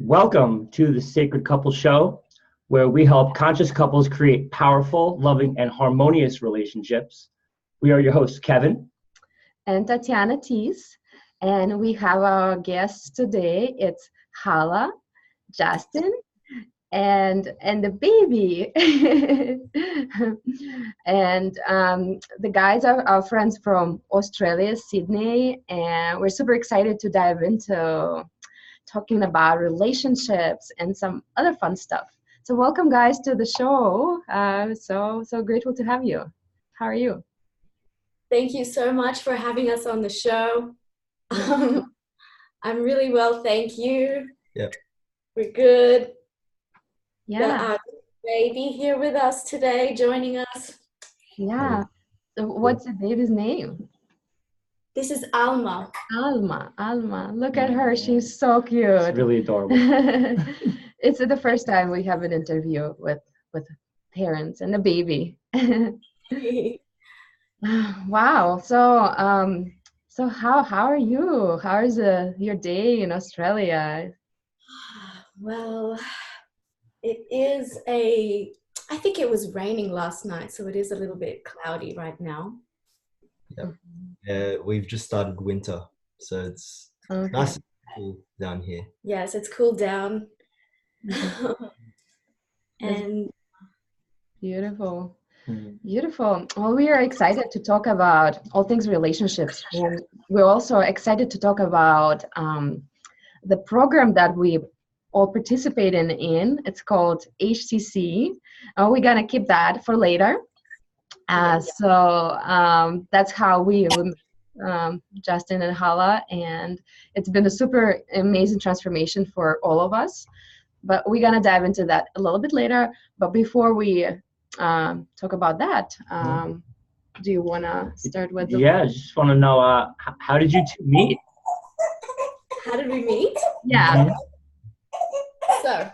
Welcome to the Sacred Couple Show, where we help conscious couples create powerful, loving, and harmonious relationships. We are your hosts, Kevin and Tatiana Tees, and we have our guests today. It's Hala, Justin, and the baby. And the guys are our friends from Australia, Sydney, and we're super excited to dive into talking about relationships and some other fun stuff. So welcome, guys, to the show. So grateful to have you. How are you? Thank you so much for having us on the show. I'm really well, thank you. Yep. We're good. Yeah. Got our baby here with us today, joining us. Yeah. So what's the baby's name? This is Alma. Alma. Look at her. She's so cute. It's really adorable. It's the first time we have an interview with parents and a baby. Wow. So how are you? How is your day in Australia? Well, I think it was raining last night, so it is a little bit cloudy right now. Yeah, we've just started winter, so it's nice and cool down here. Yes, it's cooled down. And beautiful. Well, we are excited to talk about all things relationships, and we're also excited to talk about the program that we all participate in. It's called HCC. We're gonna keep that for later. So that's how we Justin and Hala, and it's been a super amazing transformation for all of us. But we're gonna dive into that a little bit later. But before we talk about that, do you wanna start with? Yeah, I just want to know how did you two meet? How did we meet? Yeah. Mm-hmm. So,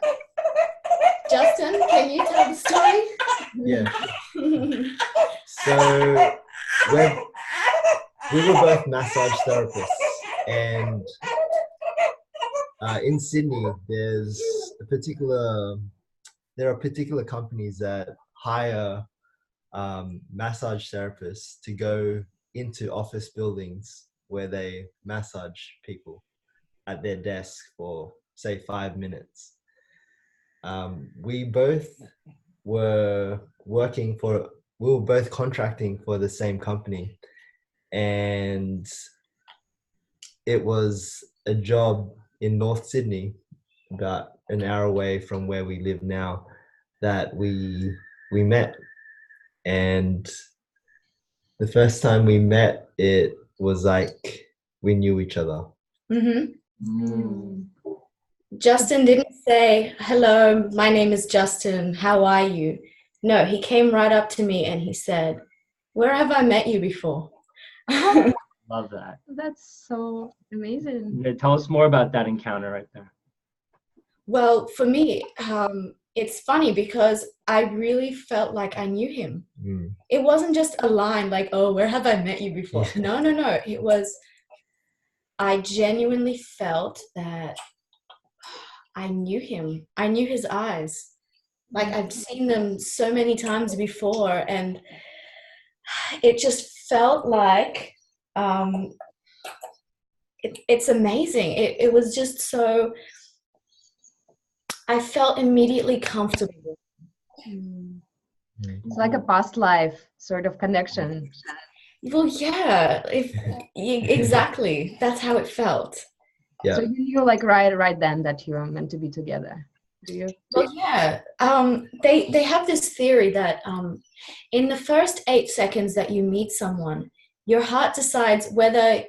Justin, can you tell the story? Yeah. So we were both massage therapists, and in Sydney, there are particular companies that hire massage therapists to go into office buildings where they massage people at their desk for, say, 5 minutes. We both were both contracting for the same company, and it was a job in North Sydney, about an hour away from where we live now, that we met. And the first time we met, it was like we knew each other. Justin didn't say, "Hello, my name is Justin, how are you?" No, he came right up to me and he said, "Where have I met you before?" Love that. That's so amazing. Tell us more about that encounter right there. Well, for me, it's funny because I really felt like I knew him. It wasn't just a line like, "Oh, where have I met you before?" No. It was, I genuinely felt that I knew him. I knew his eyes. Like, I've seen them so many times before, and it just felt like it's amazing. It was just so, I felt immediately comfortable. It's like a past life sort of connection. Well, yeah, exactly. That's how it felt. Yeah. So you knew like right then that you were meant to be together. Do you? Well, yeah. They have this theory that in the first 8 seconds that you meet someone, your heart decides whether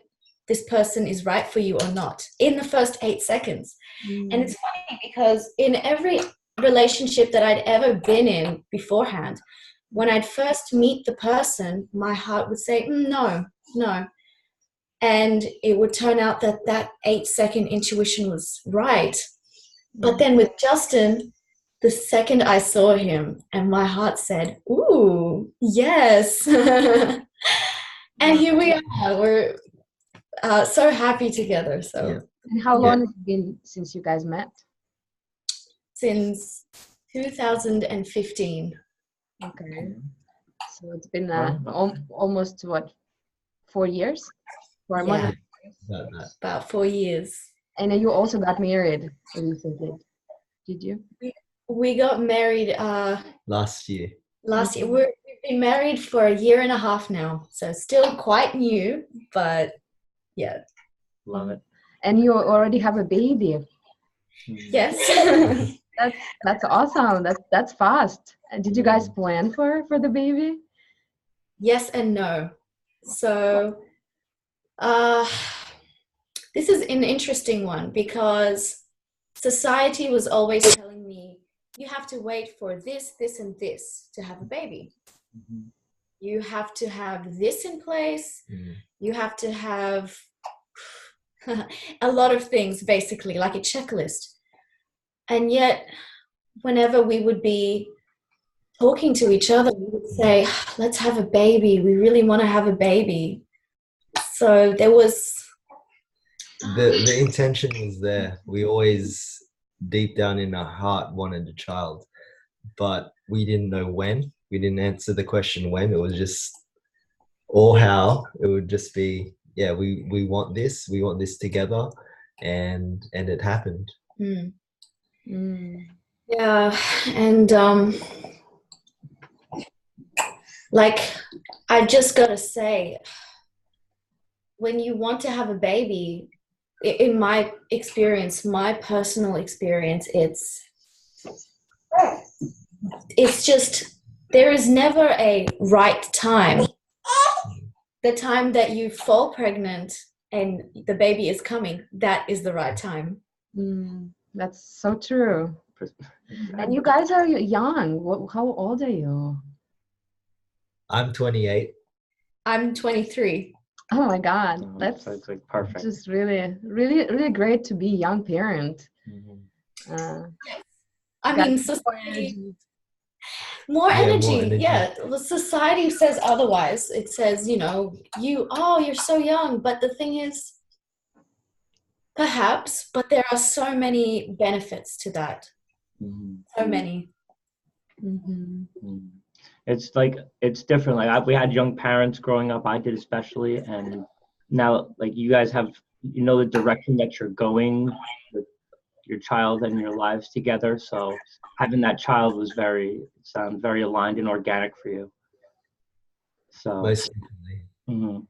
this person is right for you or not in the first 8 seconds. And it's funny because in every relationship that I'd ever been in beforehand, when I'd first meet the person, my heart would say, no. And it would turn out that 8-second intuition was right. But then with Justin, the second I saw him and my heart said, ooh, yes. And here we are. We're so happy together. So. And how long has it been since you guys met? since 2015. Okay. So it's been Wow. almost what, 4 years? For more Yeah, than. About that. about 4 years. And you also got married recently, did you? We got married Last year. last year. We've been married for a year and a half now, so still quite new, but yeah. Love it. And you already have a baby. Yes. That's awesome. That's fast. And did you guys plan for the baby? Yes and no. So this is an interesting one because society was always telling me you have to wait for this, this, and this to have a baby. Mhm. You have to have this in place. You have to have a lot of things, basically, like a checklist. And yet, whenever we would be talking to each other, we would say, let's have a baby. We really want to have a baby. So there was... The intention was there. We always, deep down in our heart, wanted a child, but we didn't know when. We didn't answer the question when. It was just, or how. It would just be, yeah, we want this together, and it happened. Yeah, and like, I just gotta say, when you want to have a baby, in my experience, my personal experience, it's just, there is never a right time. The time that you fall pregnant and the baby is coming, that is the right time. That's so true. And you guys are young. How old are you? I'm 28. I'm 23. Oh my God, that's like perfect. just really, really, really great to be a young parent. I mean, society, more energy. Yeah, well, society says otherwise. It says, you know, you're so young. But the thing is, perhaps, but there are so many benefits to that. So many. It's like, it's different. Like we had young parents growing up. I did especially, and now like you guys have, you know, the direction that you're going with your child and your lives together. So having that child was sounds very aligned and organic for you. So Most definitely.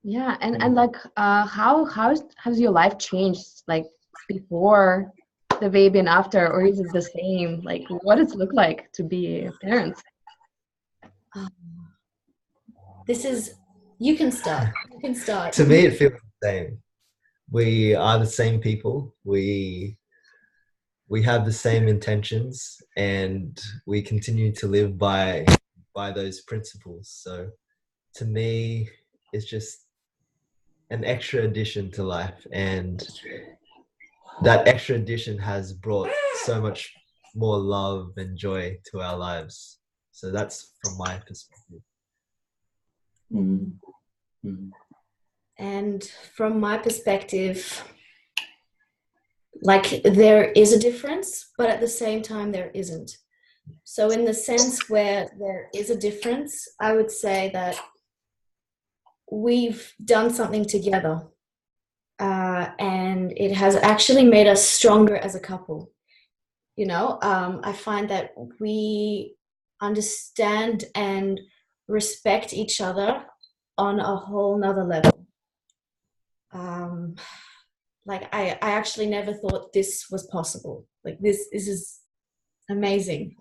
Yeah, and like how has your life changed, like before the baby and after, or is it the same? Like what does it look like to be a parent? You can start. You can start. To me, it feels the same. We are the same people. We have the same intentions, and we continue to live by those principles. So to me, it's just an extra addition to life, and that extra addition has brought so much more love and joy to our lives. So that's from my perspective. And from my perspective, like, there is a difference, but at the same time there isn't. So in the sense where there is a difference, I would say that we've done something together, and it has actually made us stronger as a couple. You know, I find that we understand and respect each other on a whole nother level. Like I actually never thought this was possible. Like this is amazing.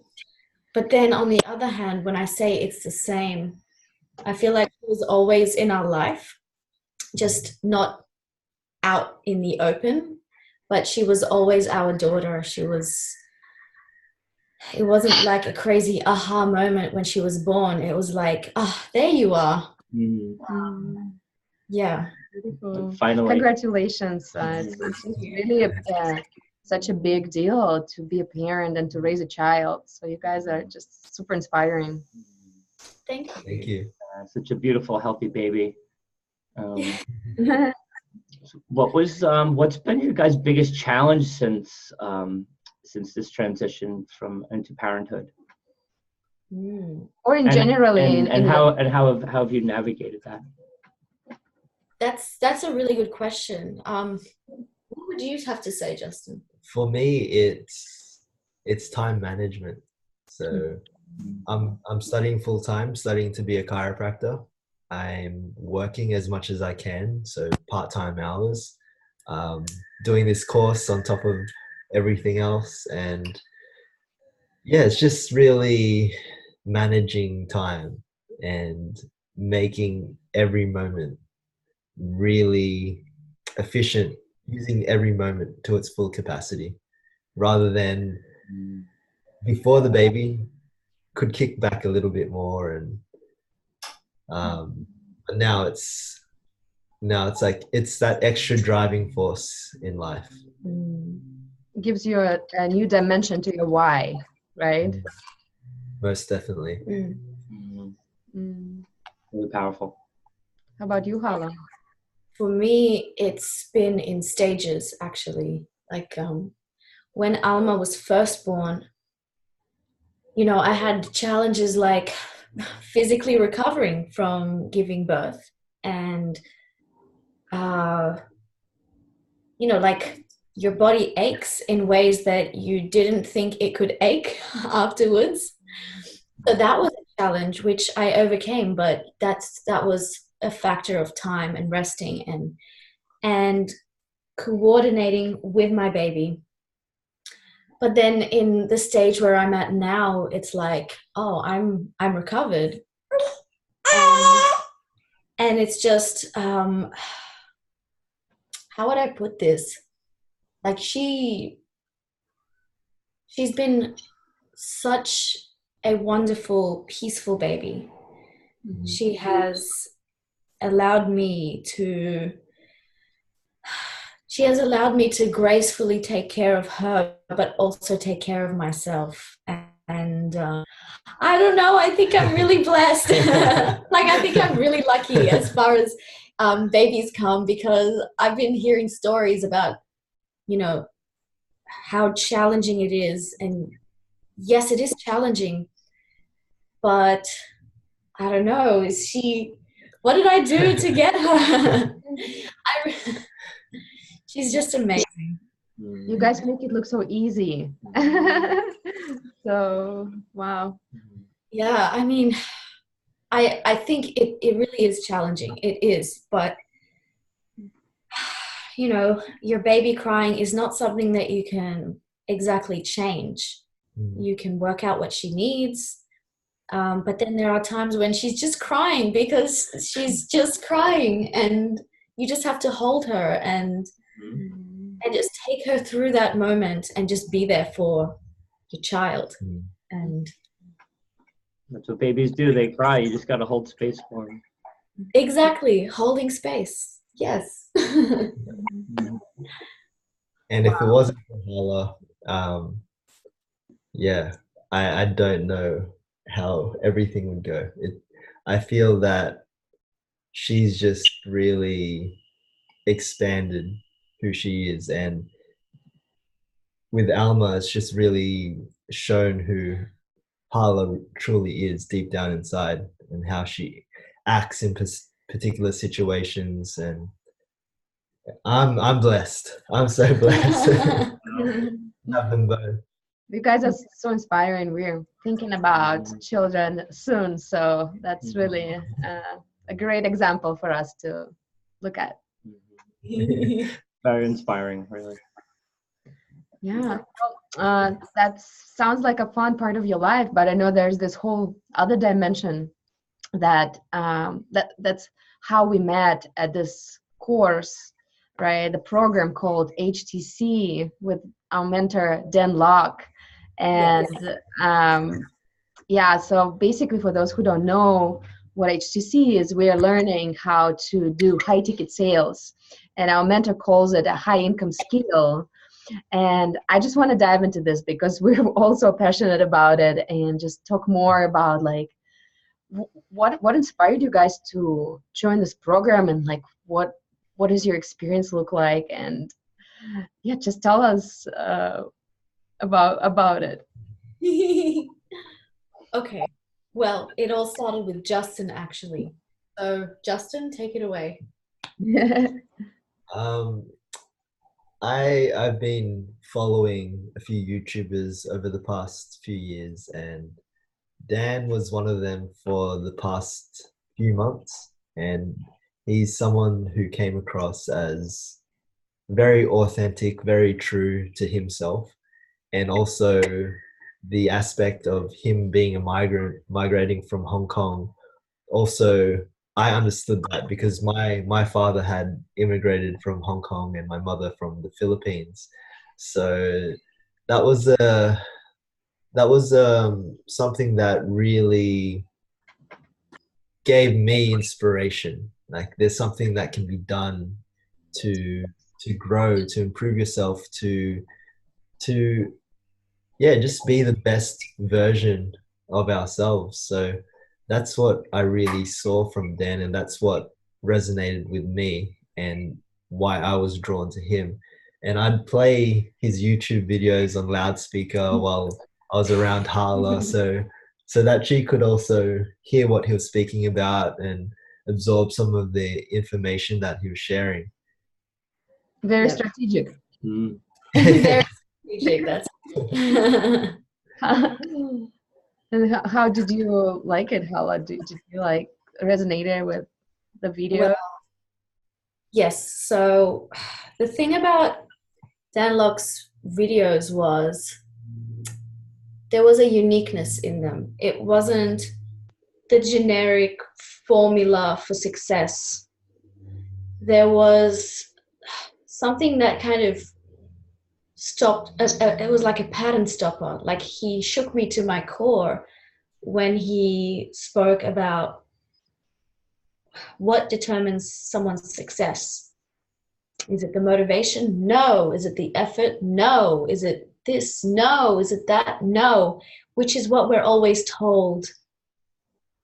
But then on the other hand, when I say it's the same, I feel like it was always in our life, just not out in the open, but she was always our daughter. It wasn't like a crazy aha moment when she was born. It was like, there you are. Yeah. Beautiful. Finally. Congratulations. It's really such a big deal to be a parent and to raise a child. So you guys are just super inspiring. Thank you. Thank you. Such a beautiful, healthy baby. What's been your guys' biggest challenge since since this transition from into parenthood? Or in generally, how have you navigated that? That's a really good question. What would you have to say, Justin? For me, it's time management. So I'm studying full time, studying to be a chiropractor. I'm working as much as I can, so part-time hours, doing this course on top of everything else. And yeah, it's just really managing time and making every moment really efficient, using every moment to its full capacity, rather than before the baby could kick back a little bit more. And but now it's like it's that extra driving force in life. Gives you a new dimension to your why, right? Most definitely. Really powerful. How about you, Hala? For me, it's been in stages, actually. Like when Alma was first born, you know, I had challenges like physically recovering from giving birth, and you know, like your body aches in ways that you didn't think it could ache afterwards. So that was a challenge which I overcame, but that was a factor of time and resting and coordinating with my baby. But then in the stage where I'm at now, it's like, oh, I'm recovered, and it's just how would I put this? Like she's been such a wonderful, peaceful baby. She has allowed me to gracefully take care of her, but also take care of myself. And I don't know, I think I'm really blessed. Like, I think I'm really lucky as far as babies come, because I've been hearing stories about, you know, how challenging it is. And yes, it is challenging, but I don't know, what did I do to get her? She's just amazing. You guys make it look so easy. So, wow. Yeah, I mean, I think it really is challenging. It is, but you know, your baby crying is not something that you can exactly change. You can work out what she needs. But then there are times when she's just crying because she's just crying, and you just have to hold her and just take her through that moment and just be there for your child. And that's what babies do. They cry. You just got to hold space for them. Exactly. Holding space. Yes. And if it wasn't for Hala, yeah, I don't know how everything would go. I feel that she's just really expanded who she is, and with Alma, it's just really shown who Hala truly is deep down inside, and how she acts in particular situations. And I'm blessed. I'm so blessed. Have them both. You guys are so inspiring. We're thinking about children soon, so that's really a great example for us to look at. Very inspiring, really. Yeah, that sounds like a fun part of your life, but I know there's this whole other dimension that that's how we met at this course, right? The program called HTC with our mentor Dan Locke. And yeah, so basically, for those who don't know what HTC is, we are learning how to do high ticket sales, and our mentor calls it a high income skill. And I just want to dive into this because we're also passionate about it, and just talk more about like what inspired you guys to join this program, and like what does your experience look like? And yeah, just tell us about it. Okay. Well, it all started with Justin, actually. So, Justin, take it away. Um, I've been following a few YouTubers over the past few years, and Dan was one of them for the past few months, and he's someone who came across as very authentic, very true to himself, and also the aspect of him being a migrant migrating from Hong Kong. Also, I understood that because my father had immigrated from Hong Kong and my mother from the Philippines. So that was something that really gave me inspiration. Like there's something that can be done to grow, to improve yourself, to yeah, just be the best version of ourselves. So that's what I really saw from Dan, and that's what resonated with me and why I was drawn to him. And I'd play his YouTube videos on loudspeaker while I was around Hala, so that she could also hear what he was speaking about and absorb some of the information that he was sharing. Very Yep. strategic. Very strategic, that's And how did you like it, Hala? Did you like resonated with the video? Well, yes. So the thing about Dan Locke's videos was there was a uniqueness in them. It wasn't the generic formula for success. There was something that kind of stopped. It was like a pattern stopper. Like he shook me to my core when he spoke about what determines someone's success. Is it the motivation? No. Is it the effort? No. Is it this? No. Is it that? No. Which is what we're always told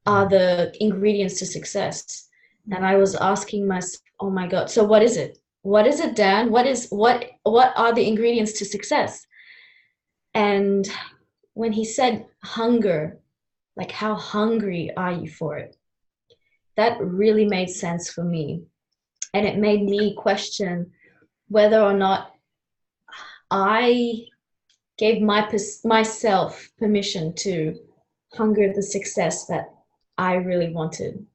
are the ingredients to success. And I was asking myself, oh my God, so what is it? What is it, Dan? What are the ingredients to success? And when he said hunger, like how hungry are you for it? That really made sense for me. And it made me question whether or not I gave myself permission to hunger the success that I really wanted.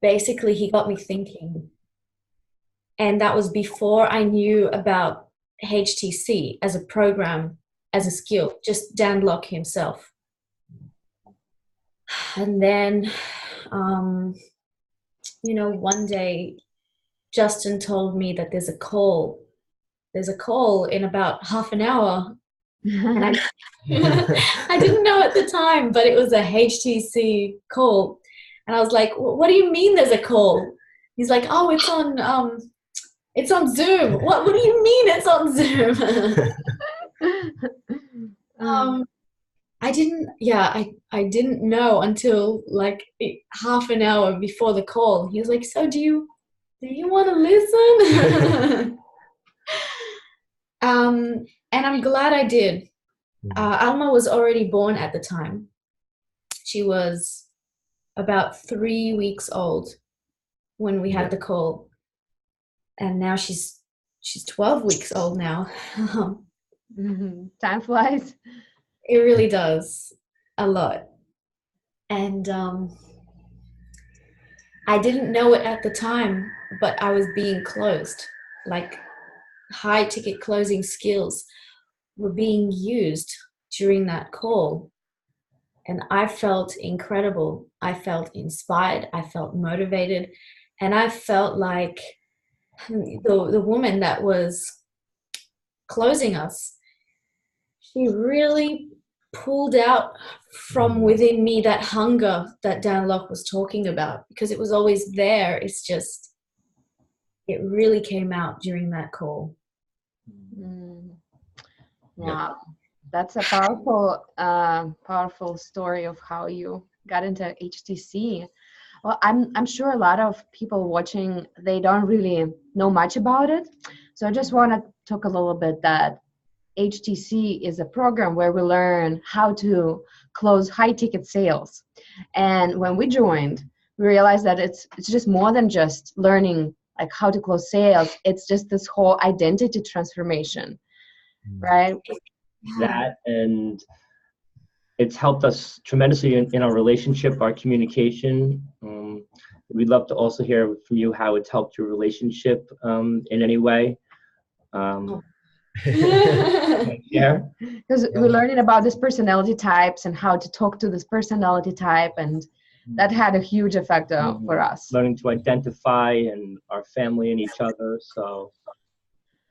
Basically, he got me thinking. And that was before I knew about HTC as a program, as a skill, just Dan Locke himself. And then, one day, Justin told me that there's a call in about half an hour. And I didn't know at the time, but it was a HTC call. And I was like, what do you mean there's a call? He's like, oh, it's on Zoom. What do you mean it's on Zoom? I didn't know until like half an hour before the call. He was like, so do you want to listen? And I'm glad I did. Alma was already born at the time. She was about 3 weeks old when we had the call. And now she's 12 weeks old now. Time flies. It really does, a lot. And I didn't know it at the time, but I was being closed. Like high ticket closing skills were being used during that call. And I felt incredible. I felt inspired. I felt motivated. And I felt like the woman that was closing us, she really pulled out from within me that hunger that Dan Locke was talking about, because it was always there. It's just, it really came out during that call. Wow. That's a powerful story of how you got into HTC. Well, I'm sure a lot of people watching, they don't really know much about it. So I just want to talk a little bit that HTC is a program where we learn how to close high ticket sales. And when we joined, we realized that it's just more than just learning like how to close sales. It's just this whole identity transformation, right? That, and it's helped us tremendously in our relationship, our communication. We'd love to also hear from you how it's helped your relationship in any way. Yeah, because we're learning about these personality types and how to talk to this personality type, and that had a huge effect for us. Learning to identify and our family and each other. So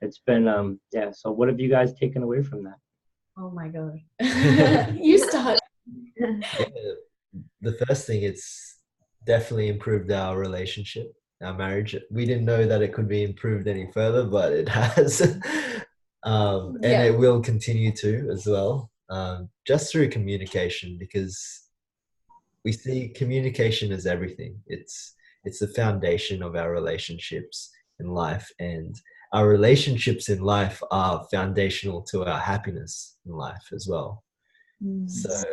it's been yeah. So what have you guys taken away from that? Oh my God. You start. Yeah, the first thing, it's definitely improved our relationship, our marriage. We didn't know that it could be improved any further, but it has. And it will continue to as well, just through communication, because we see communication as everything. It's the foundation of our relationships in life, and our relationships in life are foundational to our happiness in life as well. So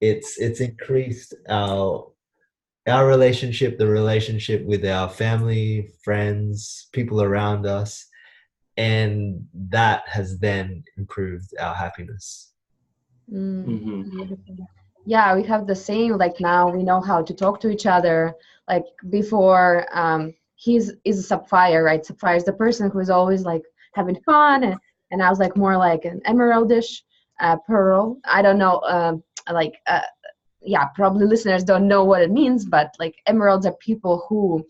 it's increased our relationship, the relationship with our family, friends, people around us, and that has then improved our happiness. Yeah, we have the same, like now we know how to talk to each other. Like before, he's a sapphire, right? Sapphire is the person who is always like having fun, and I was like more like an emeraldish pearl. I don't know, yeah, probably listeners don't know what it means, but like emeralds are people who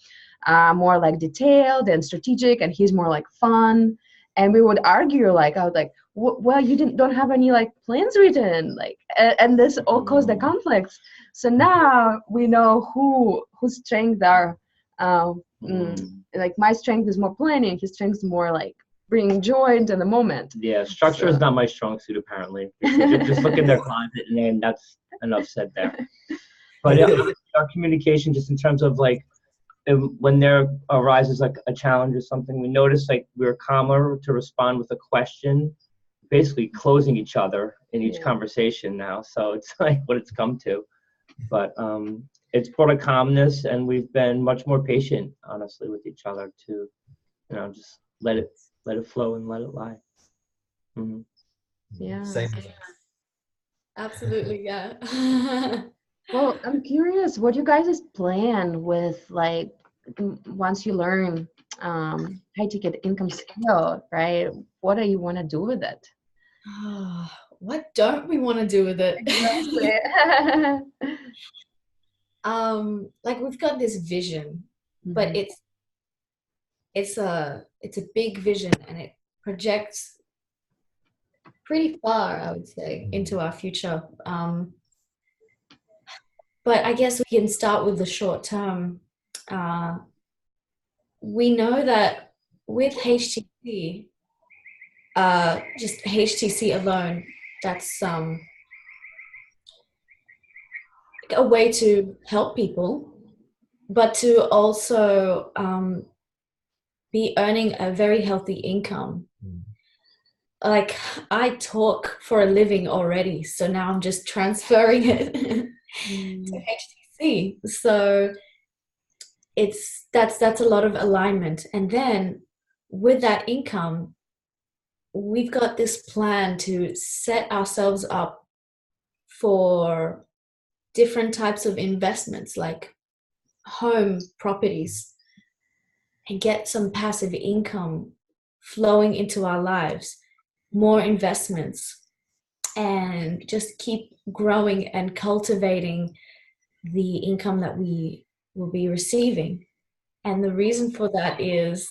are more like detailed and strategic, and he's more like fun. And we would argue, like I was like, well, you don't have any like plans written, like, and this all caused the conflicts. So now we know whose strengths are, like my strength is more planning, his strength is more like bringing joy into the moment. Yeah, structure is not my strong suit apparently. Just look in their closet, and then that's enough said there. But our communication, just in terms of like, when there arises like a challenge or something, we notice like we're calmer to respond with a question, basically closing each other in each conversation now. So it's like what it's come to. But it's brought a calmness, and we've been much more patient, honestly, with each other to, just let it flow and let it lie. Yeah. Same. Absolutely, yeah. Well, I'm curious, what you guys' plan with like once you learn high ticket income skill, right? What do you want to do with it? What don't we want to do with it? Exactly. Like we've got this vision, but it's a big vision, and it projects pretty far, I would say, into our future. But I guess we can start with the short term. We know that with HTC, just HTC alone, that's a way to help people, but to also be earning a very healthy income. Like I talk for a living already, so now I'm just transferring it to HTC. So that's a lot of alignment. And then with that income, we've got this plan to set ourselves up for different types of investments, like home properties, and get some passive income flowing into our lives, more investments, and just keep growing and cultivating the income that we will be receiving. And the reason for that is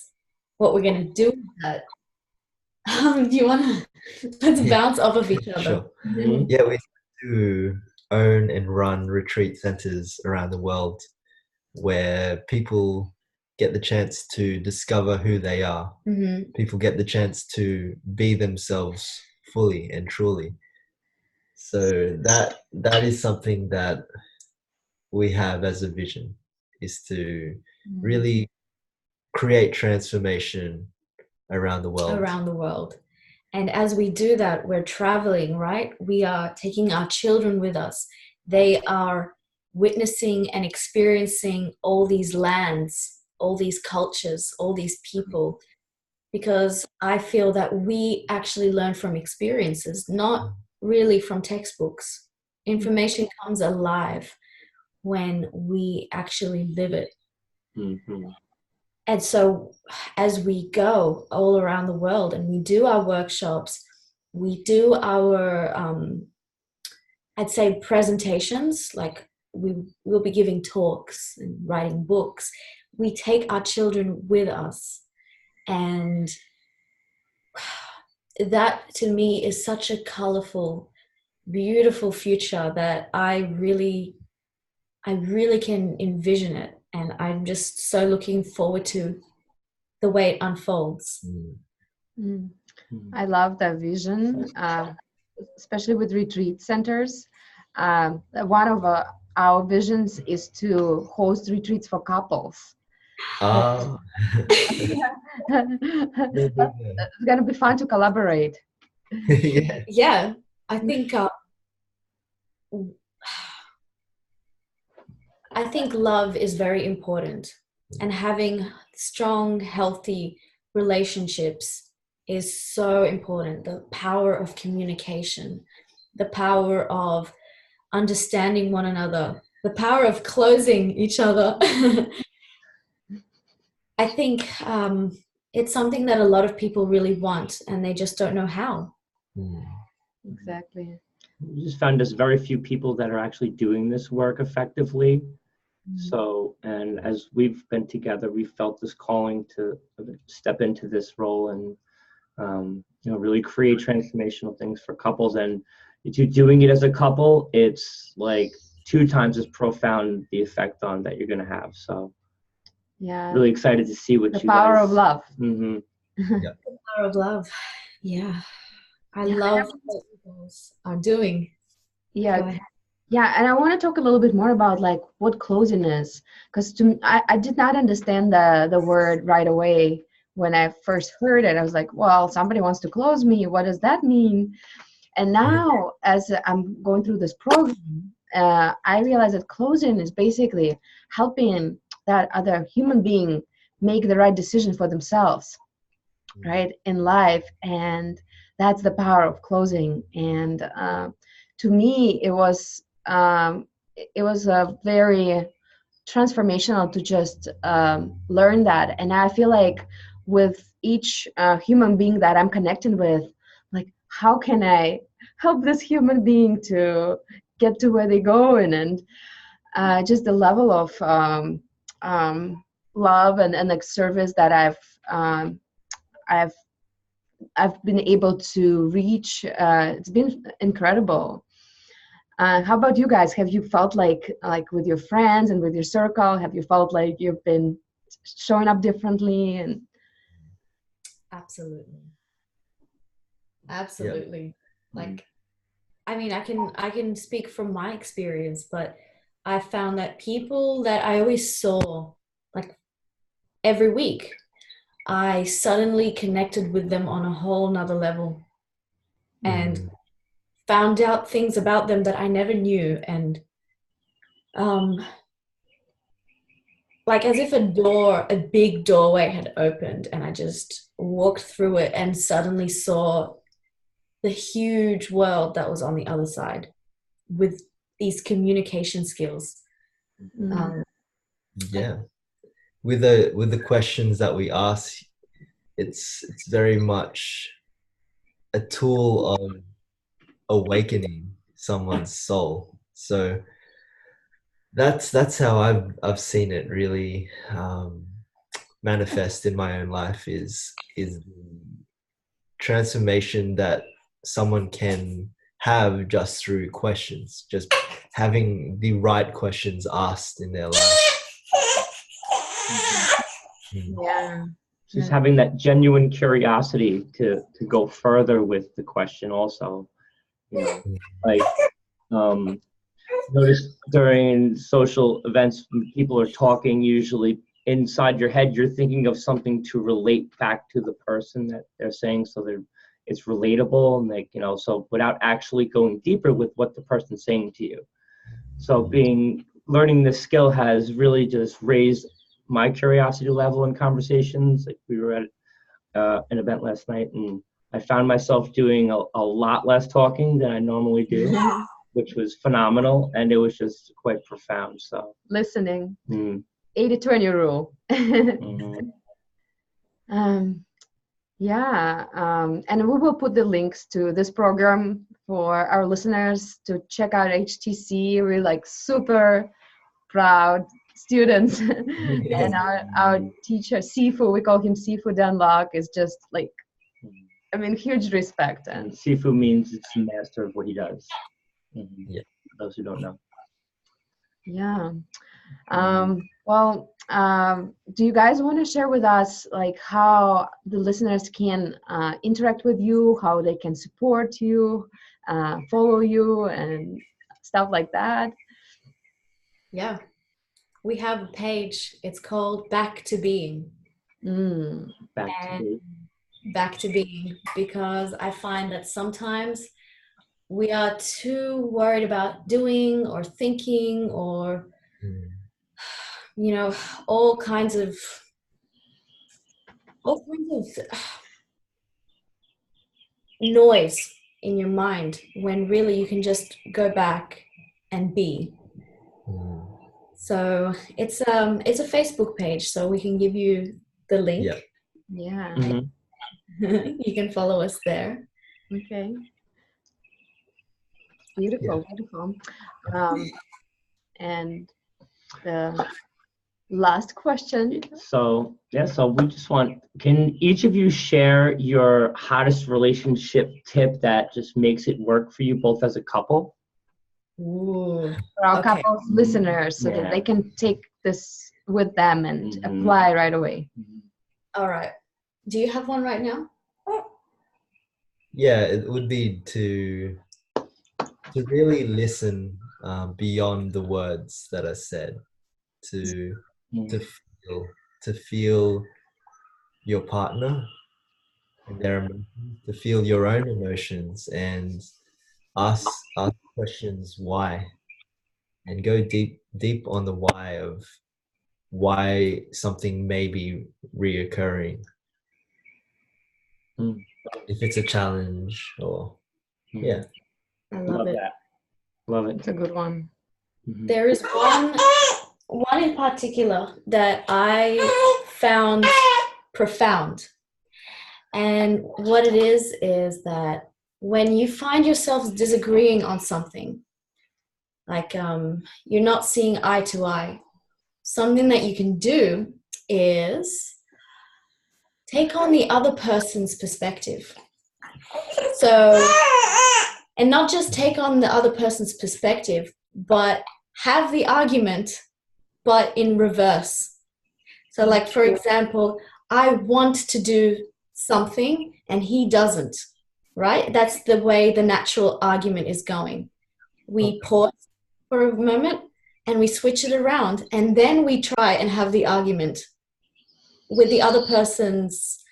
what we're going to do with that. Do you want to, let's bounce off of each other. Sure. Yeah, we do own and run retreat centers around the world where people get the chance to discover who they are. People get the chance to be themselves fully and truly. So that is something that we have as a vision, is to really create transformation around the world. Around the world. And as we do that, we're traveling, right? We are taking our children with us. They are witnessing and experiencing all these lands, all these cultures, all these people, because I feel that we actually learn from experiences, not really from textbooks. Information comes alive when we actually live it. Mm-hmm. And so as we go all around the world and we do our workshops, we do our, I'd say, presentations, like we will be giving talks and writing books. We take our children with us. And that to me is such a colorful, beautiful future that I really can envision it. And I'm just so looking forward to the way it unfolds. I love that vision, especially with retreat centers. One of our visions is to host retreats for couples. It's going to be fun to collaborate. Yeah, I think love is very important, and having strong, healthy relationships is so important. The power of communication, the power of understanding one another, the power of closing each other. I think it's something that a lot of people really want, and they just don't know how. Exactly. We just found there's very few people that are actually doing this work effectively. So, and as we've been together, we felt this calling to step into this role and, really create transformational things for couples. And if you're doing it as a couple, it's like 2 times as profound the effect on that you're going to have. So, yeah, really excited to see what the you power guys, of love. Mm-hmm. The power of love. Yeah. I love what you guys are doing. Yeah. Yeah, and I want to talk a little bit more about like what closing is, because I did not understand the word right away when I first heard it. I was like, well, somebody wants to close me. What does that mean? And now, as I'm going through this program, I realize that closing is basically helping that other human being make the right decision for themselves, right, in life, and that's the power of closing. And to me, it was a very transformational to just learn that. And I feel like with each human being that I'm connected with, like, how can I help this human being to get to where they're going? And just the level of love and like service that I've been able to reach. It's been incredible. How about you guys? Have you felt like with your friends and with your circle, have you felt like you've been showing up differently? And Absolutely. Yeah. Like, I mean, I can speak from my experience, but I found that people that I always saw like every week, I suddenly connected with them on a whole nother level and found out things about them that I never knew. And like as if a big doorway had opened, and I just walked through it and suddenly saw the huge world that was on the other side with these communication skills. Yeah. With the questions that we ask, it's very much a tool of awakening someone's soul. So that's how I've seen it really manifest in my own life is the transformation that someone can have just through questions, just having the right questions asked in their life. yeah, Just having that genuine curiosity to go further with the question also, like notice during social events when people are talking, usually inside your head, you're thinking of something to relate back to the person that they're saying, so it's relatable, and like, so without actually going deeper with what the person's saying to you. So learning this skill has really just raised my curiosity level in conversations. Like, we were at an event last night, and I found myself doing a lot less talking than I normally do, which was phenomenal, and it was just quite profound. So listening. 80-20 rule. And we will put the links to this program for our listeners to check out HTC. We're like super proud students. And our teacher, Sifu, we call him Sifu Dunlock, is just like, huge respect. And Sifu means it's the master of what he does. Yeah. For those who don't know. Yeah. Do you guys want to share with us like how the listeners can interact with you, how they can support you, follow you, and stuff like that? Yeah, we have a page. It's called Back to Being. Back to Being, because I find that sometimes we are too worried about doing or thinking or all kinds of noise in your mind, when really you can just go back and be. So it's a Facebook page, so we can give you the link. Yeah. You can follow us there. Okay. Beautiful. And the last question. So we just can each of you share your hottest relationship tip that just makes it work for you both as a couple? Ooh. For our couples listeners, so that they can take this with them and apply right away. All right. Do you have one right now? Yeah, it would be to really listen beyond the words that are said, to feel your partner and their emotions, to feel your own emotions, and ask questions why, and go deep on the why of why something may be reoccurring. If it's a challenge or I love it. That. Love it. It's a good one. There is one in particular that I found profound. And what it is that when you find yourselves disagreeing on something, like you're not seeing eye to eye, something that you can do is take on the other person's perspective. So, and not just take on the other person's perspective, but have the argument, but in reverse. So like, for example, I want to do something and he doesn't, right? That's the way the natural argument is going. We pause for a moment and we switch it around, and then we try and have the argument with the other person's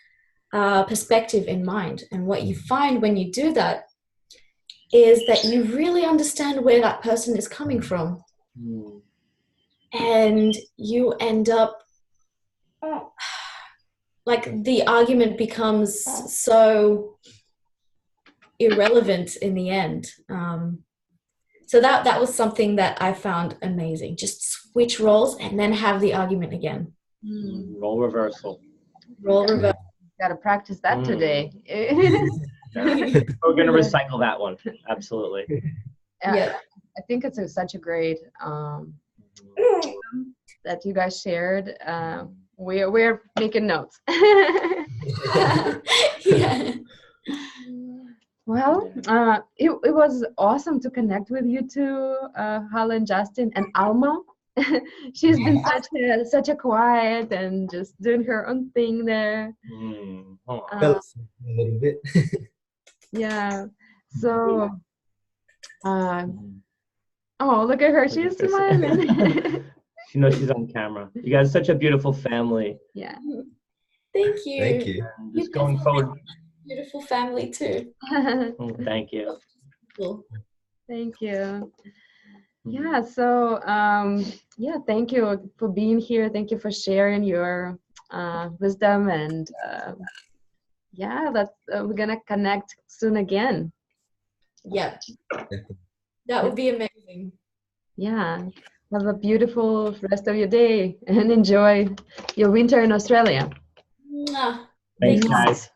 perspective in mind. And what you find when you do that is that you really understand where that person is coming from. And you end up like the argument becomes so irrelevant in the end. So that was something that I found amazing. Just switch roles and then have the argument again. Role reversal. Got to practice that today. We're going to recycle that one. Absolutely. Yeah. I think it's such a great that you guys shared. We're making notes. Yeah. Well, it was awesome to connect with you two, Hala and Justin, and Alma. She's been such a quiet and just doing her own thing there. A little bit. Yeah. So, oh, look at her. She's smiling. She knows she's on camera. You guys are such a beautiful family. Yeah. Thank you. Thank you. And just going forward. Beautiful family too. Thank you. Cool. Thank you. Yeah, so yeah, thank you for being here. Thank you for sharing your wisdom, and yeah, we're gonna connect soon again. Yep. That would be amazing. Yeah, have a beautiful rest of your day and enjoy your winter in Australia. Mwah. Thanks, Thank you. guys.